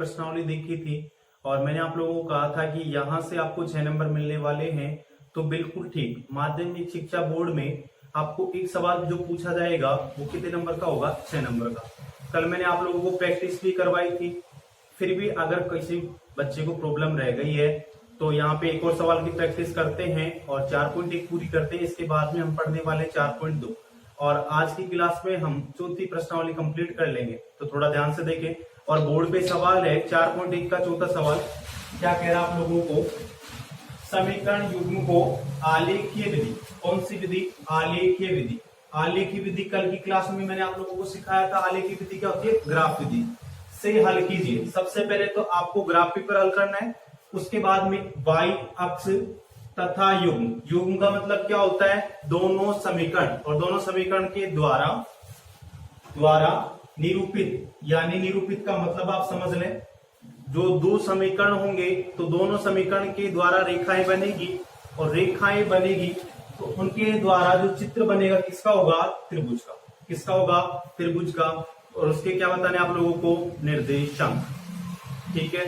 प्रश्नावली देखी थी और मैंने आप लोगों को कहा था कि यहाँ से आपको 6 नंबर मिलने वाले हैं। तो बिल्कुल ठीक, माध्यमिक शिक्षा बोर्ड में आपको एक सवाल जो पूछा जाएगा वो कितने नंबर का होगा, 6 नंबर का। कल मैंने आप लोगों को प्रैक्टिस भी करवाई थी, फिर भी अगर किसी बच्चे को प्रॉब्लम रह गई है तो यहाँ पे एक और सवाल की प्रैक्टिस करते हैं और 4.1 पूरी करते हैं। इसके बाद में हम पढ़ने वाले 4.2 और आज की क्लास में हम चौथी प्रश्नावली कंप्लीट कर लेंगे। तो थोड़ा ध्यान से देखें। और बोर्ड पे सवाल है 4.1 का चौथा सवाल, क्या कह रहा है आप लोगों को, समीकरण युग्म को आलेखीय विधि, कौन सी विधि, आलेखीय विधि। आलेखीय विधि कल की क्लास में मैंने आप लोगों को सिखाया था। आलेखीय विधि क्या होती है, ग्राफ विधि से हल कीजिए। सबसे पहले तो आपको ग्राफ पेपर हल करना है, उसके बाद में y अक्ष तथा युग्म, युग्म का मतलब क्या होता है, दोनों समीकरण, और दोनों समीकरण के द्वारा निरूपित, यानी निरूपित का मतलब आप समझ लें, जो दो समीकरण होंगे तो दोनों समीकरण के द्वारा रेखाएं बनेगी और रेखाएं बनेगी तो उनके द्वारा जो चित्र बनेगा किसका होगा, त्रिभुज का। किसका होगा, त्रिभुज का। और उसके क्या बताने आप लोगों को, निर्देशांक। ठीक है,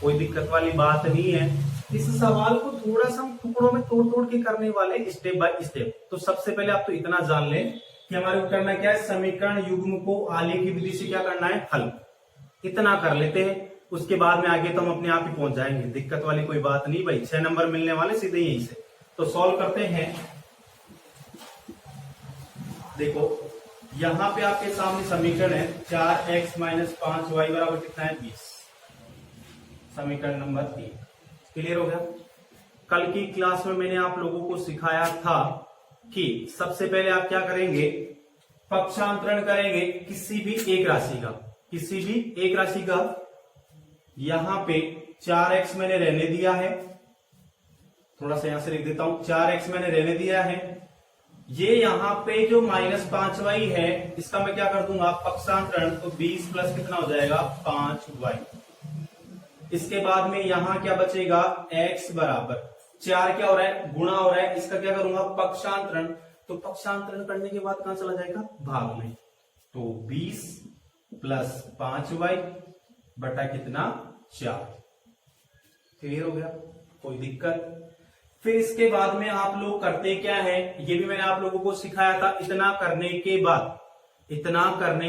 कोई दिक्कत वाली बात नहीं है। इस सवाल को थोड़ा सा हम टुकड़ों में तोड़ तोड़ के करने वाले, स्टेप बाय स्टेप। तो सबसे पहले आप तो इतना जान लें कि हमारे को करना क्या है, समीकरण युग्म को आलेखीय विधि से क्या करना है, हल। इतना कर लेते हैं, उसके बाद में आगे तो हम अपने आप ही पहुंच जाएंगे, दिक्कत वाली कोई बात नहीं भाई। 6 नंबर मिलने वाले सीधे यहीं से। तो सॉल्व करते हैं। देखो यहां पे आपके सामने समीकरण है 4x - 5y बराबर कितना है, 20। समीकरण नंबर 3 क्लियर हो गया। कल की क्लास में मैंने आप लोगों को सिखाया था कि सबसे पहले आप क्या करेंगे, पक्षांतरण करेंगे किसी भी एक राशि का, किसी भी एक राशि का। यहां पे 4x मैंने रहने दिया है, थोड़ा सा यहां से लिख देता हूं, 4x मैंने रहने दिया है। ये यहां पे जो -5y है इसका मैं क्या कर दूंगा, पक्षांतरण। तो 20 प्लस कितना हो जाएगा, 5y। इसके बाद में यहां क्या बचेगा, x बराबर 4 क्या हो रहा है, गुणा हो रहा है, इसका क्या करूंगा, पक्षांतरण। तो पक्षांतरण करने के बाद कहां चला जाएगा, भाग में। तो 20 प्लस 5y बटा कितना, 4। क्लियर हो गया, कोई दिक्कत। फिर इसके बाद में आप लोग करते क्या है, ये भी मैंने आप लोगों को सिखाया था। इतना करने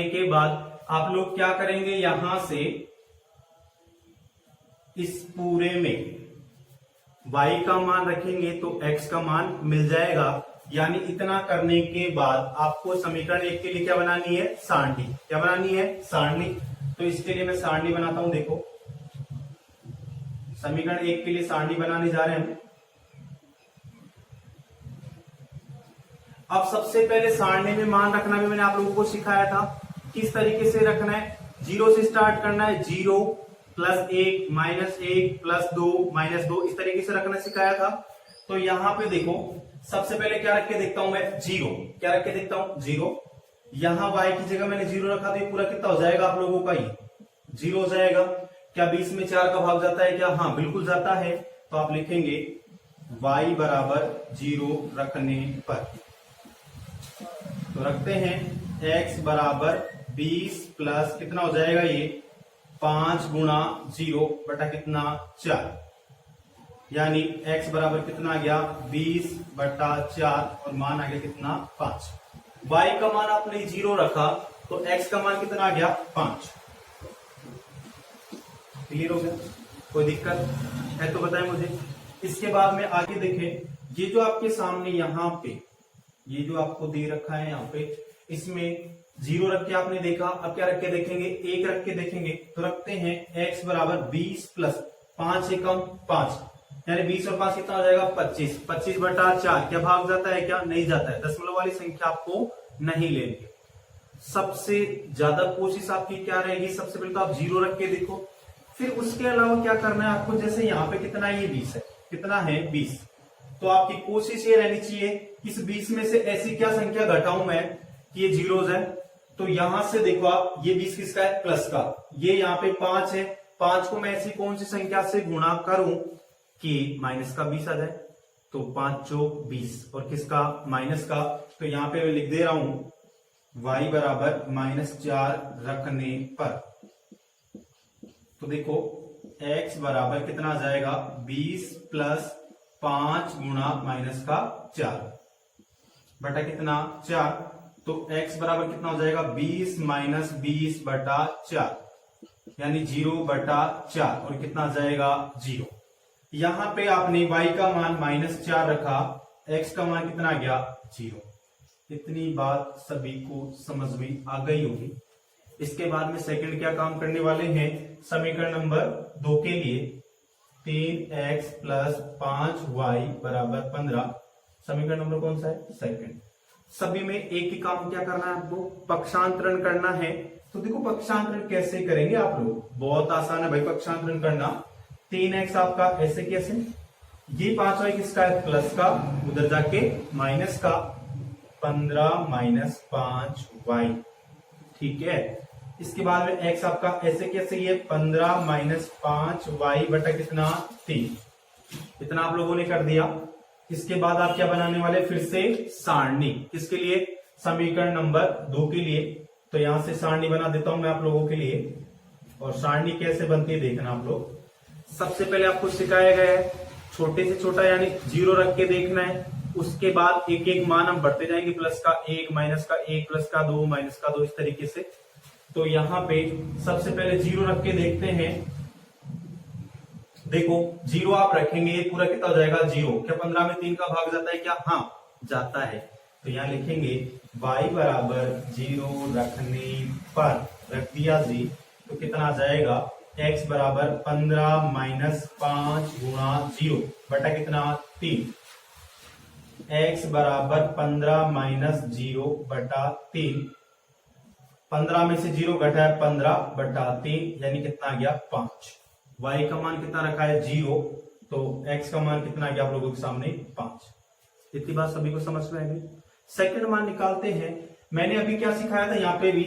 के बाद आप लोग क्या करेंगे, यहां से इस पूरे में y का मान रखेंगे तो x का मान मिल जाएगा। यानी इतना करने के बाद आपको समीकरण 1 के लिए क्या बनानी है, सारणी। क्या बनानी है, सारणी। तो इसके लिए मैं सारणी बनाता हूं। देखो समीकरण 1 के लिए सारणी बनाने जा रहे हैं। अब सबसे पहले सारणी में मान रखना भी मैंने आप लोगों को सिखाया था, किस तरीके से रखना है। 0 से स्टार्ट करना है, 0 +1 -1 +2 -2, इस तरीके से रखना सिखाया था। तो यहां पे देखो सबसे पहले क्या रख के देखता हूं मैं, 0। क्या रख के देखता हूं, 0। यहां y की जगह मैंने 0 रखा तो ये पूरा कितना हो जाएगा आप लोगों का, ये 0 हो जाएगा। क्या 20 में 4 का भाग जाता है क्या, हाँ बिल्कुल जाता है। तो आप लिखेंगे y बराबर 0 रखने पर, तो रखते हैं x बराबर 20 प्लस कितना हो जाएगा, ये 5 गुणा 0 बटा कितना, 4। यानी x बराबर कितना आ गया, 20 बटा 4 और मान आ गया कितना, 5। y का मान आपने 0 रखा तो x का मान कितना आ गया, 5। क्लियर हो गया, कोई दिक्कत है तो बताएं मुझे। इसके बाद में आगे देखें, ये जो आपके सामने यहाँ पे ये जो आपको दे रखा है यहाँ पे, इसमें 0 रख के आपने देखा। अब क्या रख के देखेंगे, 1 रख के देखेंगे। तो रखते हैं x बराबर 20 प्लस 5 से कम 5, यानी 20 और 5 कितना हो जाएगा, 25। 25 बटा 4 क्या भाग जाता है, क्या नहीं जाता है। दशमलव वाली संख्या आपको नहीं लेनी। सबसे ज्यादा कोशिश आपकी क्या रहेगी, सबसे पहले तो आप 0 रख के देखो। फिर उसके अलावा क्या करना है आपको, जैसे यहाँ पे कितना, ये 20 है, कितना है 20। तो आपकी कोशिश ये रहनी चाहिए इस 20 में से ऐसी क्या संख्या घटाऊं मैं कि ये जीरोज है। तो यहां से देखो आप, ये 20 किसका है, प्लस का। ये यहाँ पे 5 है, 5 को मैं ऐसी कौन सी संख्या से गुणा करूं कि माइनस का 20 आ जाए। तो 5 चौक 20 और किसका, माइनस का। तो यहाँ पे मैं लिख दे रहा हूं y बराबर -4 रखने पर। तो देखो x बराबर कितना आ जाएगा 20 प्लस 5 गुणा माइनस का 4 बटा कितना 4। तो x बराबर कितना हो जाएगा 20 माइनस 20 बटा 4 यानी 0 बटा 4 और कितना आ जाएगा 0। यहां पे आपने y का मान -4 रखा, x का मान कितना आ गया 0। इतनी बात सभी को समझ में आ गई होगी। इसके बाद में सेकंड क्या काम करने वाले हैं, समीकरण नंबर 2 के लिए 3x प्लस 5y बराबर 15। समीकरण नंबर कौन सा है, सेकंड। सभी में एक ही काम क्या करना है आपको, पक्षांतरण करना है। तो देखो पक्षांतरण कैसे करेंगे आप लोग, बहुत आसान है भाई पक्षांतरण करना। 3x आपका ऐसे कैसे, ये 5y किसका है प्लस का, उधर जाके माइनस का, 15 माइनस 5y, ठीक है। इसके बाद में x आपका ऐसे कैसे, ये 15 माइनस 5y बटा कितना 3, इतना आप लोगों ने कर दिया। इसके बाद आप क्या बनाने वाले, फिर से सारणी, किसके लिए, समीकरण नंबर 2 के लिए। तो यहां से सारणी बना देता हूं मैं आप लोगों के लिए, और सारणी कैसे बनती है देखना आप लोग। सबसे पहले आपको सिखाया गया है छोटे से छोटा यानी 0 रख के देखना है, उसके बाद एक एक मान हम बढ़ते जाएंगे, प्लस का 1 माइनस का 1 प्लस का 2 माइनस का 2 इस तरीके से। तो यहां पे सबसे पहले 0 रख के देखते हैं। देखो 0 आप रखेंगे, ये पूरा कितना हो जाएगा 0। क्या 15 में 3 का भाग जाता है क्या, हाँ जाता है। तो यहां लिखेंगे y बराबर 0 रखने पर, रख दिया जी, तो कितना आ जाएगा x बराबर 15 माइनस 5 गुणा 0 बटा कितना 3। x बराबर 15 माइनस 0 बटा 3, 15 में से 0 घटा है 15 बटा 3 यानी कितना आ गया 5। y का मान कितना रखा है 0, तो x का मान कितना आ गया आप लोगों के सामने 5। इतनी बात सभी को समझ में आ गई। सेकंड मान निकालते हैं। मैंने अभी क्या सिखाया था यहाँ पे भी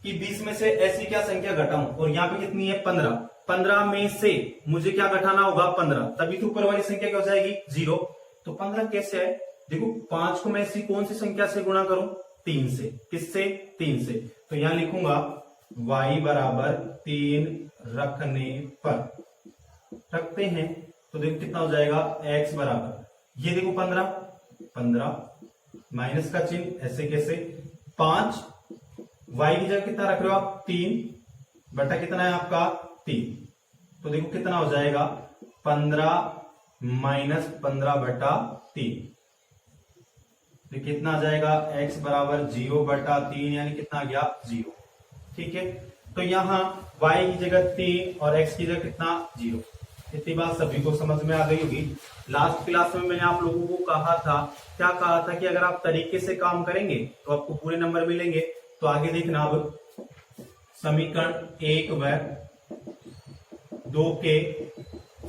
कि 20 में से ऐसी क्या संख्या घटाऊं, और यहाँ पे कितनी है 15। 15 में से मुझे क्या घटाना होगा 15, तभी तो ऊपर वाली संख्या क्या हो जाएगी 0। तो 15 कैसे है, देखो 5 को मैं ऐसी कौन सी संख्या से गुणा करूं, 3 से। किससे, 3 से। तो यहां लिखूंगा y बराबर 3 रखने पर, रखते हैं तो देखो कितना हो जाएगा x बराबर, ये देखो 15 माइनस का चिन्ह ऐसे कैसे, 5 y की जगह कितना रख रहे हो आप 3 बटा कितना है आपका 3। तो देखो कितना हो जाएगा 15 माइनस 15 बटा 3, तो कितना आ जाएगा x बराबर 0 बटा 3 यानी कितना आ गया 0, ठीक है। तो यहां y की जगह 3 और x की जगह कितना 0। इतनी बात सभी को समझ में आ गई होगी। लास्ट क्लास में मैंने आप लोगों को कहा था, क्या कहा था कि अगर आप तरीके से काम करेंगे तो आपको पूरे नंबर मिलेंगे। तो आगे देखना, अब समीकरण 1 व 2 के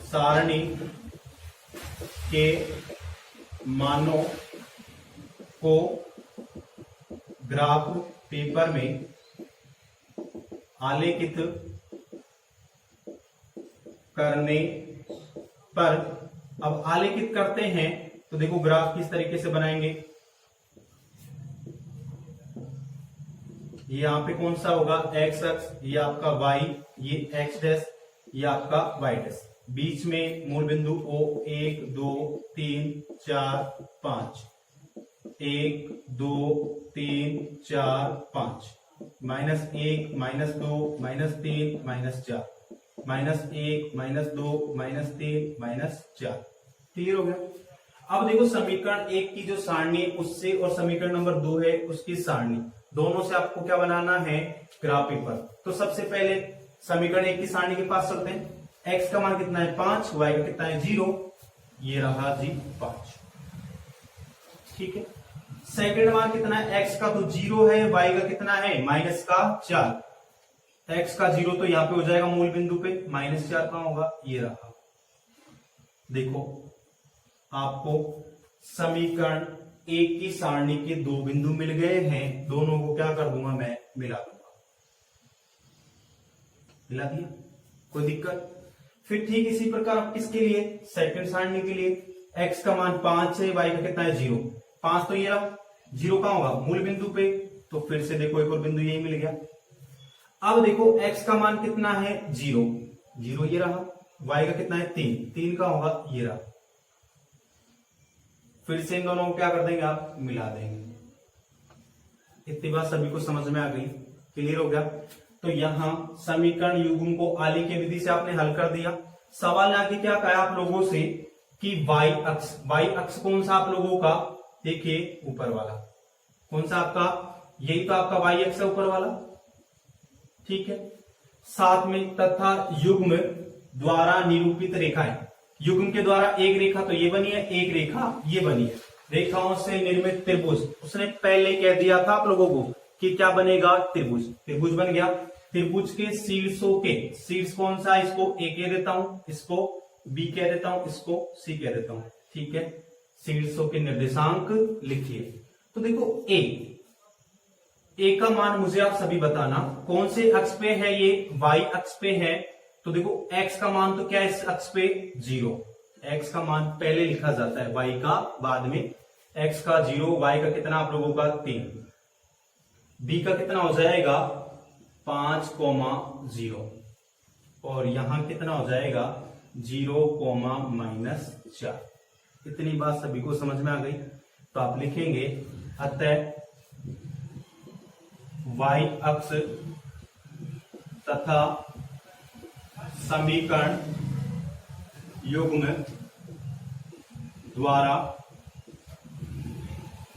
सारणी के मानों को ग्राफ पेपर में आलेखित करने पर, अब आलेखित करते हैं तो देखो ग्राफ किस तरीके से बनाएंगे। ये यहां पे कौन सा होगा x अक्ष, ये आपका y, ये x डैश, ये आपका y डैश, बीच में मूल बिंदु O 1 2 3 4 5, 1 2 3 4 5, -1 -2 -3 -4, -1 -2 -3 -4। क्लियर हो गया। अब देखो समीकरण 1 की जो सारणी है उससे और समीकरण नंबर 2 है उसकी सारणी, दोनों से आपको क्या बनाना है ग्राफ पेपर। तो सबसे पहले समीकरण 1 की सारणी के पास चलते हैं। x का मान कितना है 5, y का कितना है 0, ये रहा जी 5, ठीक है। सेकंड मान कितना है, x का तो 0 है, y का कितना है -4। x का 0 तो यहां पे हो जाएगा मूल बिंदु पे, -4 कहां होगा, ये रहा। देखो आपको समीकरण 1 की सारणी के 2 बिंदु मिल गए हैं, दोनों को क्या कर दूंगा मैं मिला दूंगा, मिला दिया, कोई दिक्कत। फिर ठीक इसी प्रकार आप किसके लिए, सेकंड सारणी के लिए, x का मान 5 है, y का कितना है 0, 5 तो ये रहा, 0 कहां होगा मूल बिंदु पे, तो फिर से देखो एक और बिंदु यही मिल गया। अब देखो x का मान कितना है 0, 0 ये रहा, y का कितना है 3, 3 का होगा ये रहा। फिर से इन दोनों को क्या कर देंगे आप, मिला देंगे। इतनी बात सभी को समझ में आ गई, क्लियर हो गया। तो यहां समीकरण युग्म को आलेख की विधि से आपने हल कर दिया। सवाल आके क्या कहा आप लोगों से कि y अक्ष कौन सा आप लोगों का, देखिए ऊपर वाला कौन सा आपका, यही तो आपका y अक्ष है ऊपर वाला, ठीक है। साथ में तथा युग्म द्वारा निरूपित रेखाएं, युग्म के द्वारा एक रेखा तो ये बनी है, एक रेखा ये बनी है, रेखाओं से निर्मित त्रिभुज। उसने पहले कह दिया था आप लोगों को कि क्या बनेगा, त्रिभुज। त्रिभुज बन गया। त्रिभुज के शीर्षों के, शीर्ष कौन सा, इसको ए कह देता हूं, इसको बी कह देता हूं, इसको सी कह देता हूं, ठीक है। शीर्षों के निर्देशांक लिखिए। तो देखो ए का मान मुझे आप सभी बताना कौन से अक्ष पे है, ये y अक्ष पे है। तो देखो x का मान तो क्या है इस अक्ष पे, 0। x का मान पहले लिखा जाता है, y का बाद में, x का 0, y का कितना आप लोगों का 3, b का कितना हो जाएगा 5,0 और यहां कितना हो जाएगा 0,-4। इतनी बात सभी को समझ में आ गई। तो आप लिखेंगे अतः y अक्ष तथा समीकरण युग्म द्वारा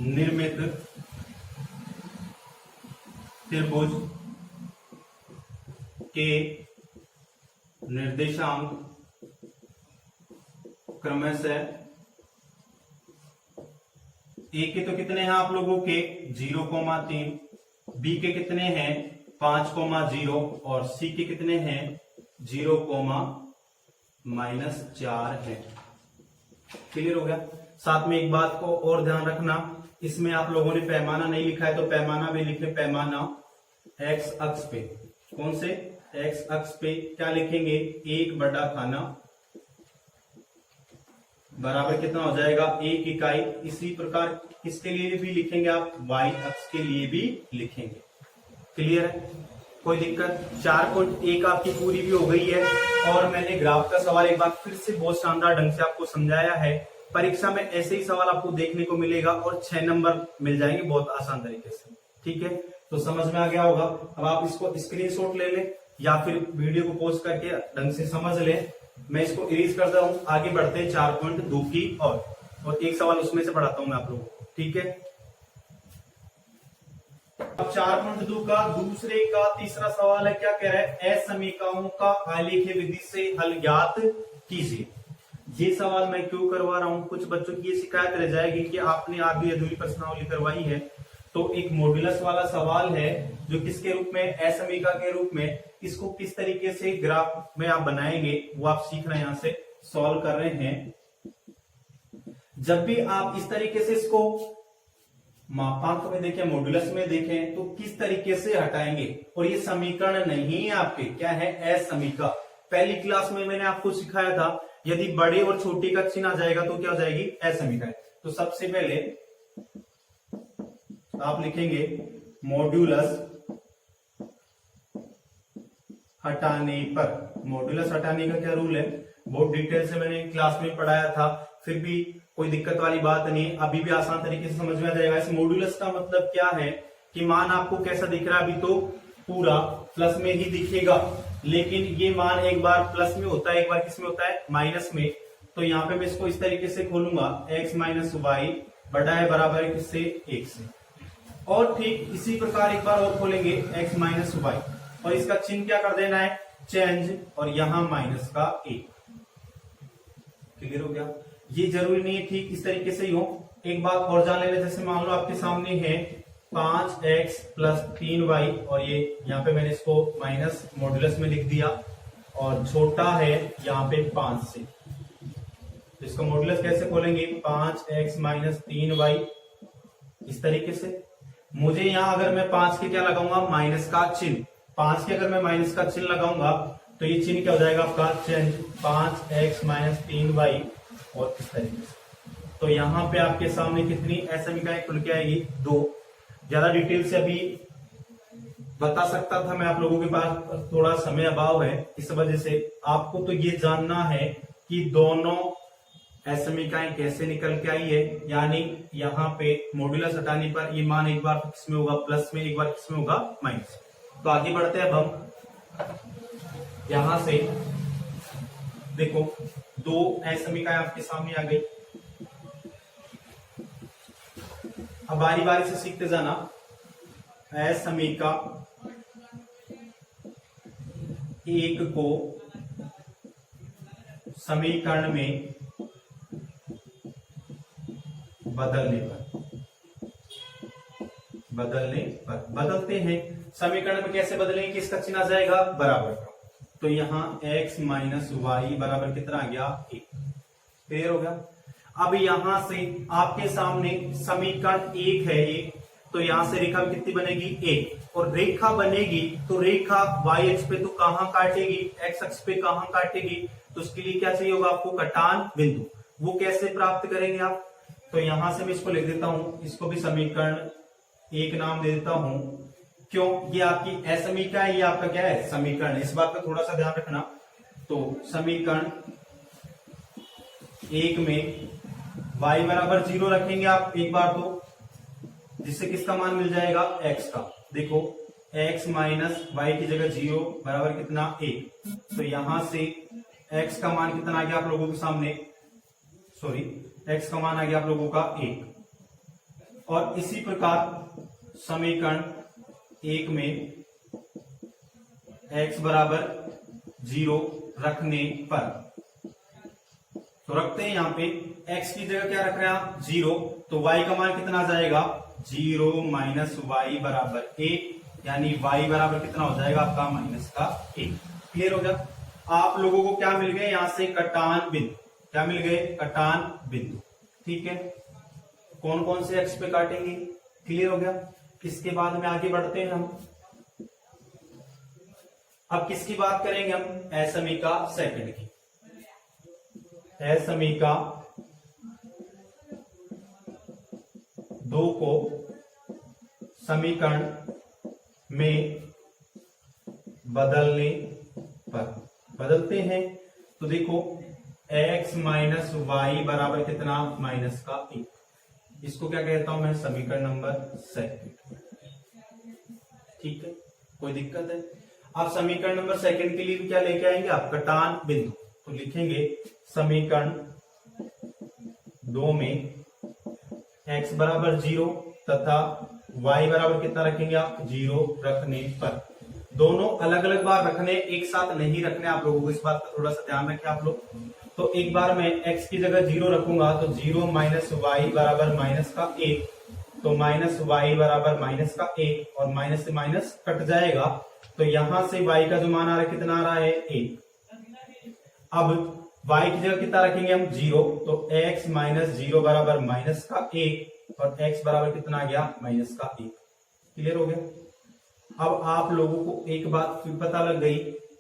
निर्मित त्रिभुज के निर्देशांक क्रमशः ए के तो कितने हैं आप लोगों के 0,3, बी के कितने हैं 5,0 और सी के कितने हैं 0,-4 है। क्लियर हो गया। साथ में एक बात को और ध्यान रखना, इसमें आप लोगों ने पैमाना नहीं लिखा है तो पैमाना भी लिखे, पैमाना एक्स अक्ष पे, कौन से एक्स अक्ष पे क्या लिखेंगे 1/खाना बराबर कितना हो जाएगा 1 इकाई। इसी प्रकार किसके लिए भी लिखेंगे आप, y अक्ष के लिए भी लिखेंगे। क्लियर है, कोई दिक्कत। 4.1 आपकी पूरी भी हो गई है और मैंने ग्राफ का सवाल एक बार फिर से बहुत शानदार ढंग से आपको समझाया है। परीक्षा में ऐसे ही सवाल आपको देखने को मिलेगा और 6 नंबर मिल जाएंगे बहुत आसान तरीके से, ठीक है। तो समझ में आ गया होगा। अब आप इसको स्क्रीनशॉट ले लें या फिर वीडियो को पॉज करके ढंग से समझ लें। मैं इसको इरेज करता हूं, आगे बढ़ते हैं 4.2 की और एक सवाल उसमें से पढ़ाता हूं मैं आप लोगों को, ठीक है। अब 4.2 का दूसरे का तीसरा सवाल है, क्या कह रहा है, असमीकरणों का आलेखीय विधि से हल ज्ञात कीजिए। ये सवाल मैं क्यों करवा रहा हूं, कुछ बच्चों की ये शिकायत रह जाएगी कि आपने आधी अधूरी प्रश्नावली करवाई है। तो एक मॉड्यूलस वाला सवाल है जो किसके रूप में, असमीका के रूप में, इसको किस तरीके से ग्राफ में आप बनाएंगे वो आप सीख रहे हैं, यहां से सॉल्व कर रहे हैं। जब भी आप इस तरीके से इसको मापांक में देखें, मॉड्यूलस में देखें तो किस तरीके से हटाएंगे। और ये समीकरण नहीं है आपके, क्या है, असमीका। पहली क्लास में मैंने आपको सिखाया था यदि बड़े और छोटे का चिन्ह आ जाएगा तो क्या हो जाएगी, असमीका। तो सबसे पहले आप लिखेंगे मॉड्यूलस हटाने पर। मॉड्यूलस हटाने का क्या रूल है, बहुत डिटेल से मैंने क्लास में पढ़ाया था, फिर भी कोई दिक्कत वाली बात नहीं, अभी भी आसान तरीके से समझ में आ जाएगा। इस मॉड्यूलस का मतलब क्या है कि मान आपको कैसा दिख रहा है, अभी तो पूरा प्लस में ही दिखेगा, लेकिन ये मान एक बार प्लस में होता है, एक बार किस में होता है, माइनस में। तो यहाँ पे मैं इसको इस तरीके से खोलूंगा, x माइनस वाई बड़ा है बराबर है किससे, 1 से। और ठीक इसी प्रकार एक बार और खोलेंगे x माइनस वाई और इसका चिन्ह क्या कर देना है, चेंज, और यहां माइनस का 1। क्लियर हो गया। ये जरूरी नहीं है ठीक इस तरीके से ही हो। एक बात और जान लेना, जैसे मान लो आपके सामने है 5x प्लस 3y और ये यहाँ पे मैंने इसको माइनस मॉड्यूलस में लिख दिया और छोटा है यहाँ पे 5 से। इसको मॉड्यूलस कैसे खोलेंगे, 5x माइनस 3y इस तरीके से। मुझे यहाँ अगर मैं 5 के क्या लगाऊंगा, माइनस का चिन्ह, 5 के अगर मैं माइनस का चिन्ह लगाऊंगा तो ये चिन्ह क्या हो जाएगा आपका, चेंज, 5x माइनस 3y और इस तरीके से। तो यहाँ पे आपके सामने कितनी असमीकाएं खुल के आएगी, 2। ज्यादा डिटेल से अभी बता सकता था, मैं आप लोगों के पास थोड़ा समय अभाव है, इस वजह से आपको तो ये जानना है कि दोनों असमीकाएं कैसे निकल के आई है। यानी यहाँ पे मॉड्यूलस हटाने पर ये मान एक बार किस में होगा प्लस में, एक बार किस में होगा माइनस। तो आगे बढ़ते हैं। अब हम यहां से देखो दो असमीकाएं आपके सामने आ गई। अब बारी बारी से सीखते जाना। असमीका एक को समीकरण में बदलने पर बदलते हैं। समीकरण में कैसे बदलेंगे, किसका चिन्ह आ जाएगा, बराबर का। तो यहां x माइनस वाई बराबर कितना आ गया, 1। क्लियर हो गया। अब यहां से आपके सामने समीकरण 1 है ये, तो यहां से रेखा कितनी बनेगी, 1। और रेखा बनेगी तो रेखा y अक्ष पे तो कहां काटेगी, x अक्ष पे कहां काटेगी। तो उसके लिए क्या चाहिए होगा आपको, कटान बिंदु। वो कैसे प्राप्त करेंगे आप, तो यहां से मैं इसको लिख देता हूं, इसको भी समीकरण 1 नाम दे देता हूं। क्यों, ये आपकी असमीका है, ये आपका क्या है, समीकरण। इस बात का थोड़ा सा ध्यान रखना। तो समीकरण 1 में y बराबर 0 रखेंगे आप एक बार, तो जिससे किसका मान मिल जाएगा, x का। देखो x माइनस वाई की जगह 0 बराबर कितना, 1। तो यहां से x का मान कितना आ गया आप लोगों के सामने, सॉरी x का मान आ गया आप लोगों का 1। और इसी प्रकार समीकरण 1 में x बराबर 0 रखने पर, तो रखते हैं यहां पे x की जगह क्या रख रहे हैं आप, 0। तो y का मान कितना आ जाएगा, 0 माइनस वाई बराबर 1। यानी y बराबर कितना हो जाएगा आपका, माइनस का 1। क्लियर हो गया। आप लोगों को क्या मिल गए, यहां से कटान बिंदु। क्या मिल गए, कटान बिंदु। ठीक है, कौन कौन से एक्स पे काटेंगे, क्लियर हो गया। इसके बाद में आगे बढ़ते हैं हम। अब किसकी बात करेंगे हम, असमीका सेकंड की। असमीका 2 को समीकरण में बदलने पर बदलते हैं। तो देखो x माइनस वाई बराबर कितना, माइनस का 1। इसको क्या कहता हूं मैं, समीकरण नंबर 2। ठीक है, कोई दिक्कत है। आप समीकरण नंबर 2 के लिए क्या लेके आएंगे आप, कटान बिंदु। तो लिखेंगे समीकरण 2 में x बराबर 0 तथा y बराबर कितना रखेंगे आप, 0 रखने पर। दोनों अलग अलग बार रखने, एक साथ नहीं रखने आप लोगों को, इस बात का थोड़ा सा ध्यान रखें आप लोग। तो एक बार मैं x की जगह 0 रखूंगा, तो 0 माइनस वाई बराबर माइनस का 1। तो माइनस वाई बराबर माइनस का 1, और माइनस से माइनस कट जाएगा। तो यहां से y का जो मान आ रहा है कितना आ रहा है, 1। अब y की जगह कितना रखेंगे हम, 0। तो x माइनस 0 बराबर माइनस का 1, और x बराबर कितना आ गया, माइनस का 1। क्लियर हो गया। अब आप लोगों को एक बात फिर पता लग गई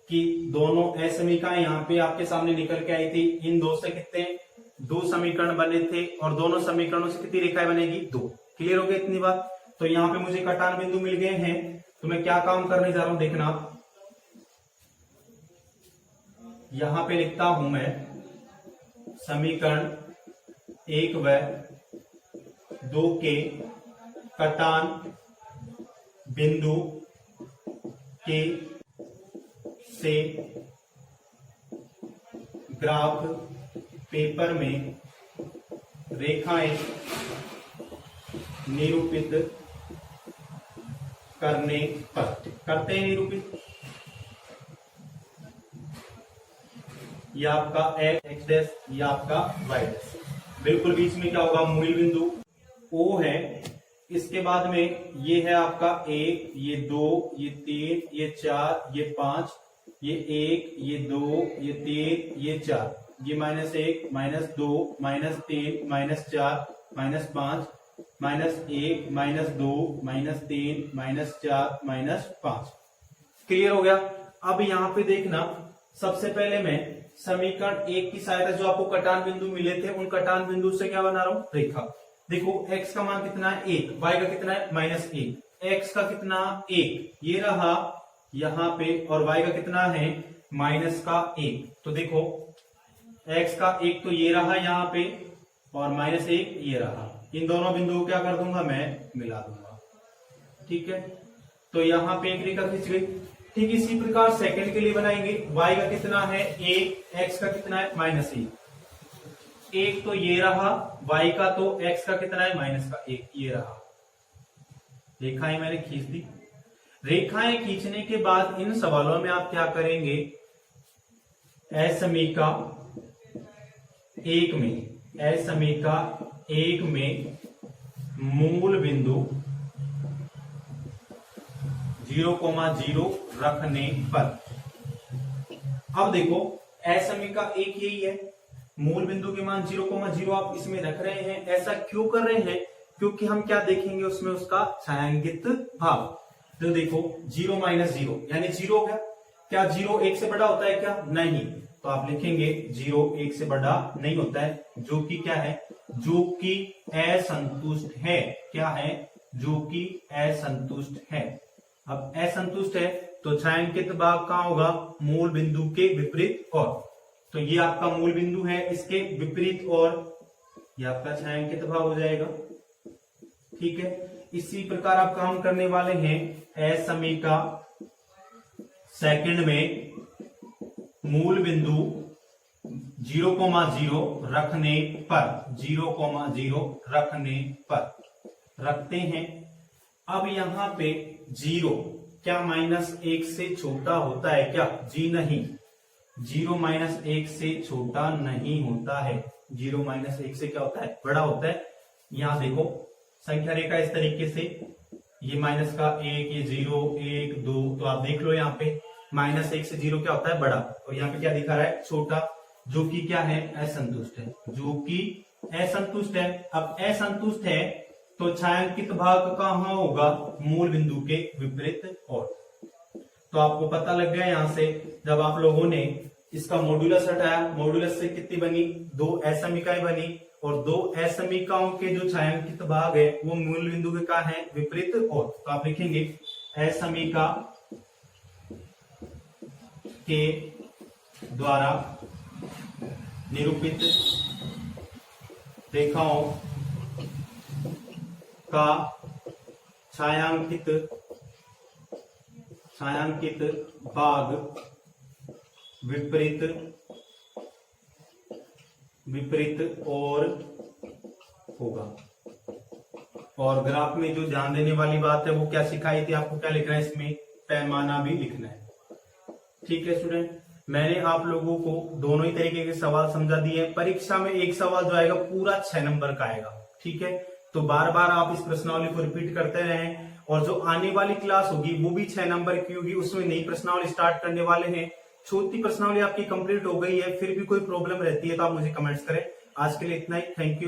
कि दोनों असमीकाएं यहाँ पे आपके सामने निकल के आई थी। इन दो से कितने, 2 समीकरण बने थे, और दोनों समीकरणों से कितनी रेखाएं बनेगी, 2। क्लियर हो गया इतनी बात। तो यहाँ पे मुझे कटान बिंदु मिल गए हैं। तो मैं क्या काम करने जा रहा हूं, देखना। यहां पे लिखता हूं मैं समीकरण 1 व 2 के कटान बिंदु के से ग्राफ पेपर में रेखाएं निरूपित करने पर, करते हैं निरूपित। यह आपका x डैश, यह आपका y डैश। बिल्कुल बीच में क्या होगा, मूल बिंदु O है। इसके बाद में ये है आपका 1, ये 2, ये 3, ये 4, ये 5, ये 1, ये 2, ये 3, ये 4, ये -1, -2, -3, -4, -5, -1, -2, -3, -4, -5। क्लियर हो गया। अब यहां पे देखना, सबसे पहले मैं समीकरण 1 की सहायता, जो आपको कटान बिंदु मिले थे, उन कटान बिंदु से क्या बना रहा हूं, रेखा। देखो x का मान कितना है, 1, y का कितना है, -1। x का कितना 1 ये रहा यहाँ पे, और y का कितना है माइनस का 1। तो देखो x का 1 तो ये रहा यहाँ पे, और माइनस 1 ये रहा। इन दोनों बिंदुओं को क्या कर दूंगा मैं मिला दूंगा। ठीक है, तो यहाँ पे एक रेखा खींच गई। ठीक इसी प्रकार सेकंड के लिए बनाएंगे। y का कितना है 1, x का कितना है माइनस 1 तो ये रहा, y का तो x का कितना है माइनस का 1 ये रहा। रेखाएं मैंने खींच दी। रेखाएं खींचने के बाद इन सवालों में आप क्या करेंगे, असमीका 1 में मूल बिंदु 0,0 रखने पर। अब देखो असमीका 1 यही है, मूल बिंदु के मान 0,0 आप इसमें रख रहे हैं। ऐसा क्यों कर रहे हैं, क्योंकि हम क्या देखेंगे उसमें उसका छायांकित भाग। तो देखो 0 - 0 यानी 0 हो गया। क्या 0 1 से बड़ा होता है क्या? नहीं। तो आप लिखेंगे 0 1 से बड़ा नहीं होता है, जो कि क्या है, जो कि असंतुष्ट है। क्या है? जो कि असंतुष्ट है। अब असंतुष्ट है तो छायांकित भाग कहां होगा? मूल बिंदु के विपरीत ओर। तो ये आपका मूल बिंदु है, इसके विपरीत ओर ये आपका छायांकित भाग हो जाएगा। ठीक है, इसी प्रकार आप काम करने वाले हैं असमीका सेकंड में मूल बिंदु 0,0 रखने पर, 0,0 रखने पर रखते हैं। अब यहां पे 0 क्या -1 से छोटा होता है क्या? जी नहीं, 0 - 1 से छोटा नहीं होता है। 0 - 1 से क्या होता है? बड़ा होता है। यहां देखो संख्या रेखा इस तरीके से, ये माइनस का 1, ये 0 1 2, तो आप देख लो यहाँ पे -1 से 0 क्या होता है? बड़ा। और यहाँ पे क्या दिखा रहा है? छोटा, जो कि क्या है? असंतुष्ट है, जो कि असंतुष्ट है। अब असंतुष्ट है तो छायांकित भाग कहां होगा? मूल बिंदु के विपरीत ओर। तो आपको पता लग गया यहां से, जब आप लोगों ने इसका मॉड्यूलस हटाया, मॉड्यूलस से कितनी बनी? 2 असमीकाएं बनी, और 2 असमीकाओं के जो छायांकित भाग है वो मूल बिंदु के क्या है? विपरीत ओर। तो आप लिखेंगे असमीका के द्वारा निरूपित रेखाओं का छायांकित भाग विपरीत और होगा। और ग्राफ में जो ध्यान देने वाली बात है वो क्या सिखाई थी आपको? क्या लिखना है इसमें? पैमाना भी लिखना है। ठीक है स्टूडेंट, मैंने आप लोगों को दोनों ही तरीके के सवाल समझा दिए हैं। परीक्षा में एक सवाल जो आएगा पूरा 6 नंबर का आएगा। ठीक है, तो बार बार आप इस प्रश्नावली को रिपीट करते रहें, और जो आने वाली क्लास होगी वो भी 6 नंबर की होगी। उसमें नई प्रश्नावली स्टार्ट करने वाले हैं। छोटी प्रश्नावली आपकी कंप्लीट हो गई है, फिर भी कोई प्रॉब्लम रहती है तो आप मुझे कमेंट्स करें। आज के लिए इतना ही, थैंक यू।